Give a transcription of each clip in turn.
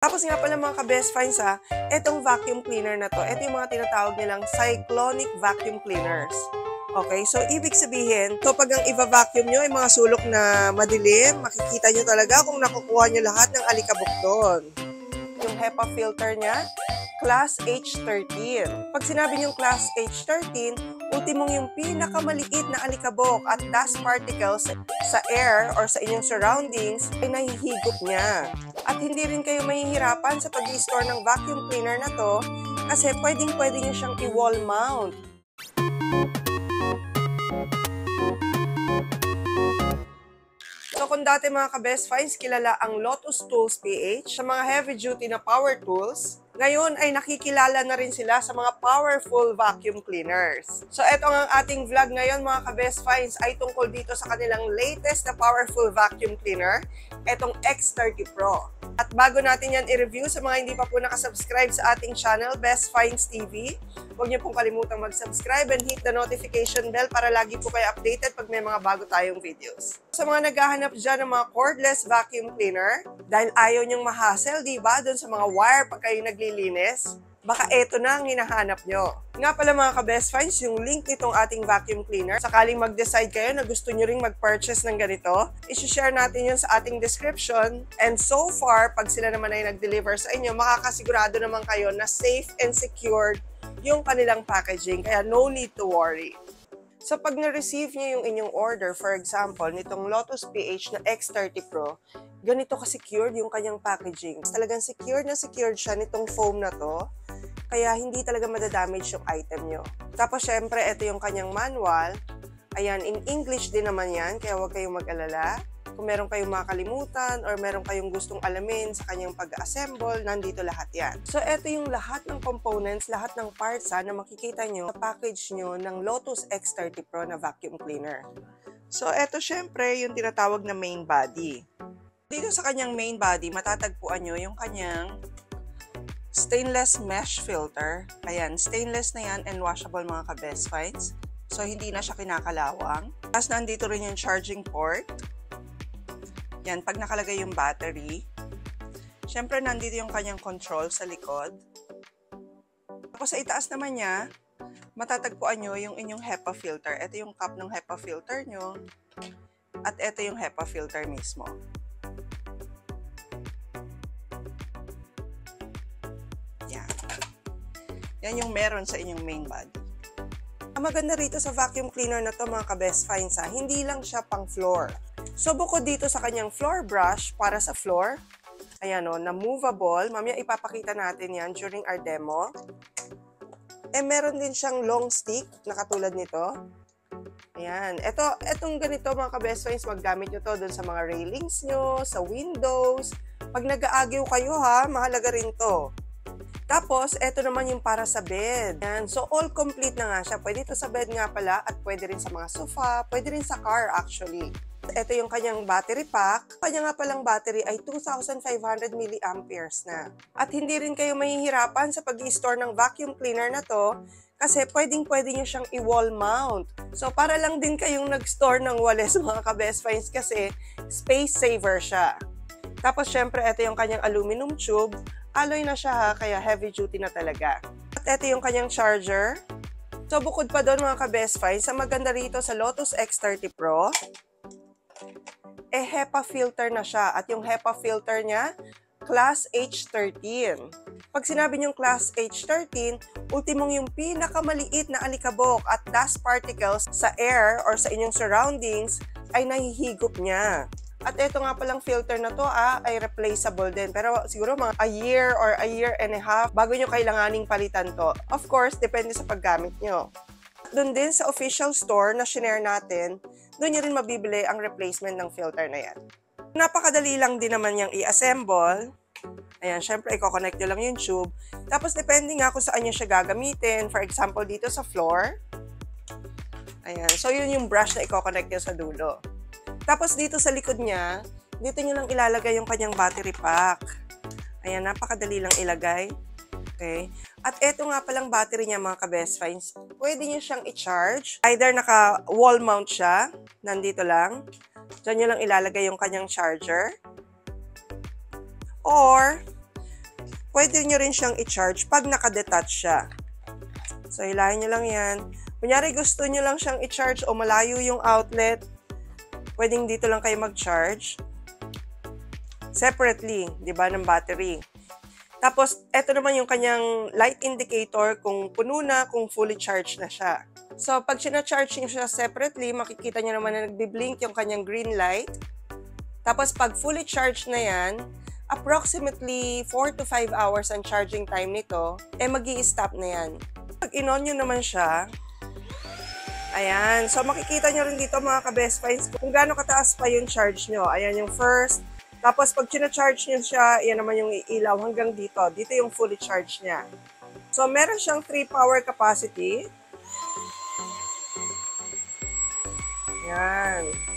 Tapos nga pala mga ka-best finds etong vacuum cleaner na to, ito yung mga tinatawag nilang cyclonic vacuum cleaners. Okay, so ibig sabihin, so pag ang i-vacuum nyo ay mga sulok na madilim, makikita nyo talaga kung nakukuha nyo lahat ng alikabok doon. Yung HEPA filter niya, Class H13. Pag sinabi niyong Class H13, ultimong yung pinakamaliit na alikabok at dust particles sa air or sa inyong surroundings ay nahihigop niya. At hindi rin kayo mahihirapan sa pag-i-store ng vacuum cleaner na to kasi pwedeng-pwede niyo siyang i-wall mount. So kung dati mga ka-best finds, kilala ang Lotus Tools PH sa mga heavy-duty na power tools, ngayon ay nakikilala na rin sila sa mga powerful vacuum cleaners. So eto ang ating vlog ngayon mga ka-best finds ay tungkol dito sa kanilang latest na powerful vacuum cleaner, etong X30 Pro. At bago natin yan i-review sa mga hindi pa po nakasubscribe sa ating channel, Best Finds TV, huwag niyo pong kalimutang mag-subscribe and hit the notification bell para lagi po kayo updated pag may mga bago tayong videos. Sa mga naghahanap dyan ng mga cordless vacuum cleaner, dahil ayaw niyong ma-hassle, diba, dun sa mga wire pag kayo naglilinis, baka eto na ang hinahanap nyo. Nga pala mga ka-best finds, yung link nitong ating vacuum cleaner, sakaling mag-decide kayo na gusto nyo ring mag-purchase ng ganito, isi-share natin yun sa ating description. And so far, pag sila naman ay nag-deliver sa inyo, makakasigurado naman kayo na safe and secured yung kanilang packaging, kaya no need to worry. So pag na-receive niyo yung inyong order, for example, nitong Lotus PH na X30 Pro, ganito ka-secured yung kanyang packaging. Talagang secured na secured siya nitong foam na to, kaya hindi talaga madadamage yung item nyo. Tapos syempre, ito yung kanyang manual. Ayan, in English din naman yan, kaya huwag kayong mag-alala. Kung meron kayong makakalimutan or meron kayong gustong alamin sa kanyang pag-assemble, nandito lahat yan. So, ito yung lahat ng components, lahat ng parts na makikita nyo sa package nyo ng Lotus X30 Pro na vacuum cleaner. So, ito syempre yung tinatawag na main body. Dito sa kanyang main body, matatagpuan nyo yung kanyang stainless mesh filter. Ayan, stainless na yan and washable mga ka-best finds. So, hindi na siya kinakalawang. Tapos, nandito rin yung charging port. Yan, pag nakalagay yung battery. Siyempre, nandito yung kanyang control sa likod. Tapos, sa itaas naman niya, matatagpuan nyo yung inyong HEPA filter. Ito yung cup ng HEPA filter nyo. At ito yung HEPA filter mismo. Yan yung meron sa inyong main body. Ang maganda rito sa vacuum cleaner na to mga ka-best finds hindi lang siya pang floor. So bukod dito sa kanyang floor brush para sa floor, ayan o, na movable, mamaya ipapakita natin yan during our demo. Meron din siyang long stick na katulad nito. Ayan, etong ganito mga ka-best finds, maggamit nyo to dun sa mga railings nyo, sa windows. Pag nag-aagyaw kayo mahalaga rin to. Tapos, eto naman yung para sa bed. Yan. So, all complete na nga siya. Pwede ito sa bed nga pala at pwede rin sa mga sofa, pwede rin sa car actually. Ito yung kanyang battery pack. Kanya nga palang battery ay 2,500 milliamperes na. At hindi rin kayo mahihirapan sa pag-i-store ng vacuum cleaner na to kasi pwedeng-pwede nyo siyang i-wall mount. So, para lang din kayong nag-store ng wales mga ka-best finds kasi space saver siya. Tapos, syempre, ito yung kanyang aluminum tube. Alloy na siya kaya heavy duty na talaga. At ito yung kanyang charger. So bukod pa doon mga ka-best finds, ang maganda rito sa Lotus X30 Pro, HEPA filter na siya. At yung HEPA filter niya, Class H13. Pag sinabi niyong Class H13, ultimong yung pinakamaliit na alikabok at dust particles sa air or sa inyong surroundings ay nahihigop niya. At ito nga palang filter na to ay replaceable din. Pero siguro mga a year or a year and a half bago nyo kailanganing palitan to. Of course, depende sa paggamit nyo. Doon din sa official store na shinare natin, doon nyo rin mabibili ang replacement ng filter na yan. Napakadali lang din naman yung i-assemble. Ayan, syempre i-connect nyo lang yung tube. Tapos depende nga kung saan nyo siya gagamitin. For example, dito sa floor. Ayan, so yun yung brush na i-connect nyo sa dulo. Tapos dito sa likod niya, dito nyo lang ilalagay yung kanyang battery pack. Ayan, napakadali lang ilagay. Okay. At eto nga palang battery niya mga ka-best finds. Pwede nyo siyang i-charge. Either naka-wall mount siya, nandito lang. Diyan nyo lang ilalagay yung kanyang charger. Or, pwede nyo rin siyang i-charge pag nakadetach siya. So, hilahin nyo lang yan. Kunyari, gusto nyo lang siyang i-charge o malayo yung outlet, pwedeng dito lang kayo mag-charge. Separately, di ba, ng battery. Tapos, eto naman yung kanyang light indicator kung puno na, kung fully charged na siya. So, pag sina-charge nyo siya separately, makikita nyo naman na nagbi-blink yung kanyang green light. Tapos, pag fully charged na yan, approximately 4 to 5 hours ang charging time nito, magi-stop na yan. Pag in-on nyo naman siya, ayan. So, makikita nyo rin dito mga ka-best finds kung gaano kataas pa yung charge nyo. Ayan yung first. Tapos, pag sina-charge nyo siya, yan naman yung ilaw hanggang dito. Dito yung fully charge niya. So, meron siyang 3 power capacity. Ayan.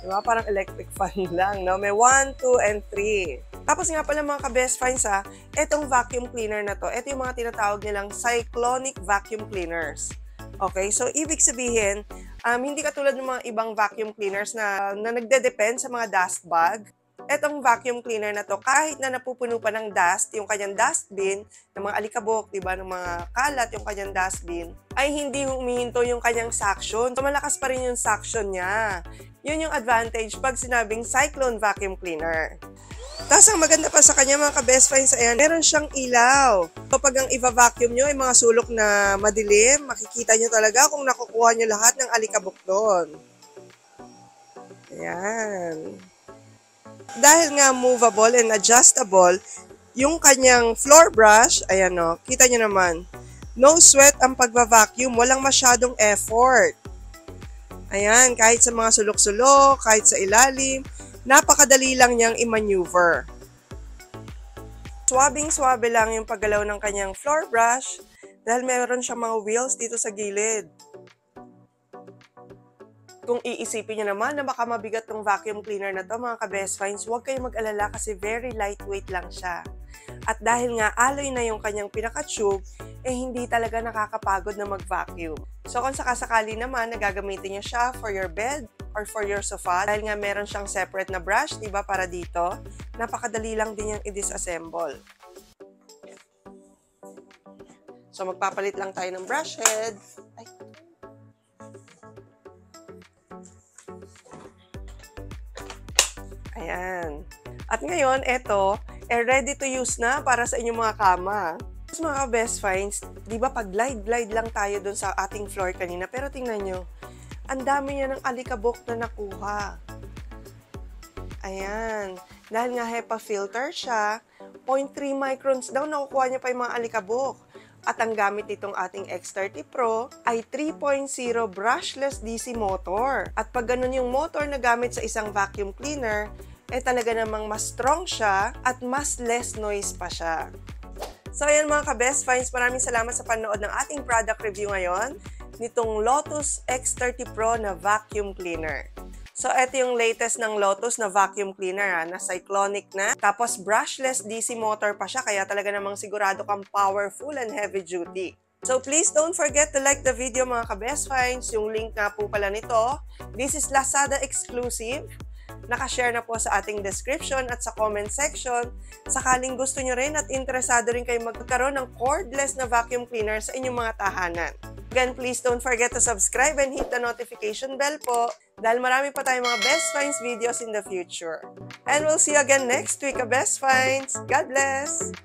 Diba? Parang electric fan lang, no? May 1, 2, and 3. Tapos nga pala mga ka-best finds etong vacuum cleaner na to, ito yung mga tinatawag nilang cyclonic vacuum cleaners. Okay, so ibig sabihin, hindi katulad ng mga ibang vacuum cleaners na nagde-depend sa mga dust bag. Etong vacuum cleaner na to, kahit na napupuno pa ng dust, yung kanyang dustbin, ng mga alikabok, diba, ng mga kalat, yung kanyang dustbin, ay hindi humihinto yung kanyang suction. So malakas pa rin yung suction niya. Yun yung advantage pag sinabing cyclone vacuum cleaner. Tapos ang maganda pa sa kanya mga ka-best finds, ayan, meron siyang ilaw. So pag ang i-vacuum nyo ay mga sulok na madilim, makikita nyo talaga kung nakukuha nyo lahat ng alikabok doon. Ayan. Dahil nga movable and adjustable, yung kanyang floor brush, ayan o, kita nyo naman, no sweat ang pagva-vacuum, walang masyadong effort. Ayan, kahit sa mga sulok-sulok, kahit sa ilalim, napakadali lang niyang i-maneuver. Swabing-swabe lang yung paggalaw ng kanyang floor brush dahil meron siyang mga wheels dito sa gilid. Kung iisipin nyo naman na baka mabigat tong vacuum cleaner na to mga ka-best finds, huwag kayong mag-alala kasi very lightweight lang siya. At dahil nga alloy na yung kanyang pinaka-tube, hindi talaga nakakapagod na mag-vacuum. So kung sakasakali naman na gagamitin nyo siya for your bed or for your sofa, dahil nga meron siyang separate na brush, diba, para dito, napakadali lang din yung i-disassemble. So magpapalit lang tayo ng brush head. Ay. Ayan. At ngayon, eto, ready to use na para sa inyong mga kama. Tapos mga best finds, di ba pag glide lang tayo dun sa ating floor kanina, pero tingnan nyo, ang dami niya ng alikabok na nakuha. Ayan. Dahil nga HEPA filter siya, 0.3 microns daw nakukuha niya pa yung mga alikabok. At ang gamit nitong ating X30 Pro ay 3.0 brushless DC motor. At pag ganun yung motor na gamit sa isang vacuum cleaner, talaga namang mas strong siya at mas less noise pa siya. So ayan mga ka-best finds, maraming salamat sa panood ng ating product review ngayon nitong Lotus X30 Pro na vacuum cleaner. So ito yung latest ng Lotus na vacuum cleaner na cyclonic na. Tapos brushless DC motor pa siya kaya talaga namang sigurado kang powerful and heavy duty. So please don't forget to like the video mga ka-best finds. Yung link nga po pala nito, this is Lazada exclusive. Nakashare na po sa ating description at sa comment section. Sakaling gusto nyo rin at interesado rin kayo magkaroon ng cordless na vacuum cleaner sa inyong mga tahanan. Again, please don't forget to subscribe and hit the notification bell po dahil marami pa tayong mga best finds videos in the future. And we'll see you again next week, Best Finds. God bless!